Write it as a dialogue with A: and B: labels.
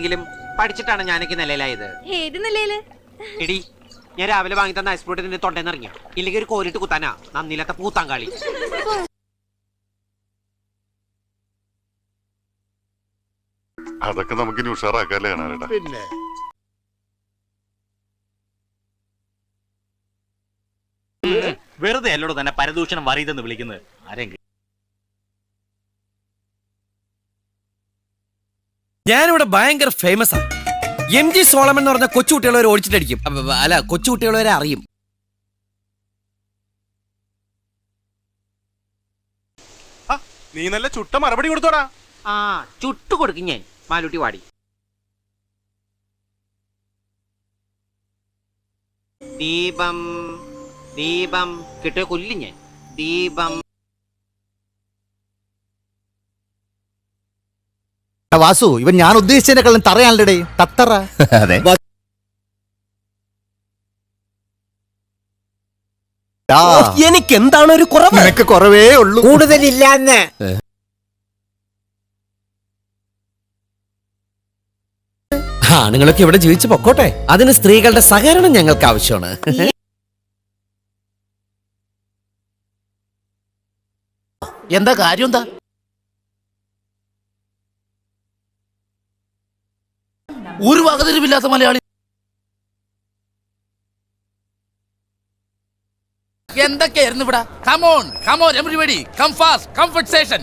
A: അറിയില്ലെങ്കിലും പഠിച്ചിട്ടാണ് ഞാനൊക്കെ നിലയിലായത്.
B: ഏത് നിലയില്?
A: എടി, ഞാൻ രാവിലെ വാങ്ങി തന്ന ഐസ് ഫ്രൂട്ട് നിന്റെ തൊണ്ടേന്ന് ഇറങ്ങിയ, ഇല്ലെങ്കിൽ ഒരു കോരിട്ട് കുത്താനാ നന്ദിയില്ലാത്ത പൂത്താങ്കാളി.
C: അതൊക്കെ നമുക്ക് ഉഷാറാക്കാല്ലേ കാണാനേട്ടാ.
D: പിന്നെ
E: വെറുതെ അല്ലോട് തന്നെ പരദൂഷണം വറിയതെന്ന് വിളിക്കുന്നത് ആരെങ്കിലും.
F: ഞാനിവിടെ ഭയങ്കര ഫേമസ് ആണ്. MG സോളമൻ എന്ന് പറഞ്ഞ കൊച്ചുകുട്ടികളെ ഓടിച്ചിട്ടടിക്കും. അല്ല, കൊച്ചുകുട്ടികളെ അറിയും.
G: നീ നല്ല ചുട്ട മറുപടി കൊടുത്തോടാ.
A: ആ, ചുട്ടു കൊടുക്കും ഞാൻ. മാലൂട്ടി വാടി. ദീപം ദീപം കിട്ടിയ കൊല്ലും ഞാൻ. ദീപം.
H: വാസു, ഇവൻ ഞാൻ ഉദ്ദേശിച്ചതിനെക്കാളും തറയാണല്ലേ തത്തറ.
F: അതെ. എനിക്ക് എന്താണ് ഒരു കുറവ്?
H: നിനക്ക് കുറവേ ഉള്ളൂ,
F: കൂടുതലില്ലാന്ന്. ആണുങ്ങളൊക്കെ ഇവിടെ ജീവിച്ചു പൊക്കോട്ടെ. അതിന് സ്ത്രീകളുടെ സഹകരണം ഞങ്ങൾക്ക് ആവശ്യമാണ്.
H: എന്താ കാര്യം? എന്താ ഒരു വകതിരിവില്ലാത്ത മലയാളി? എന്തൊക്കെയായിരുന്നു ഇവിടെ? Come on come on everybody come fast, comfort station.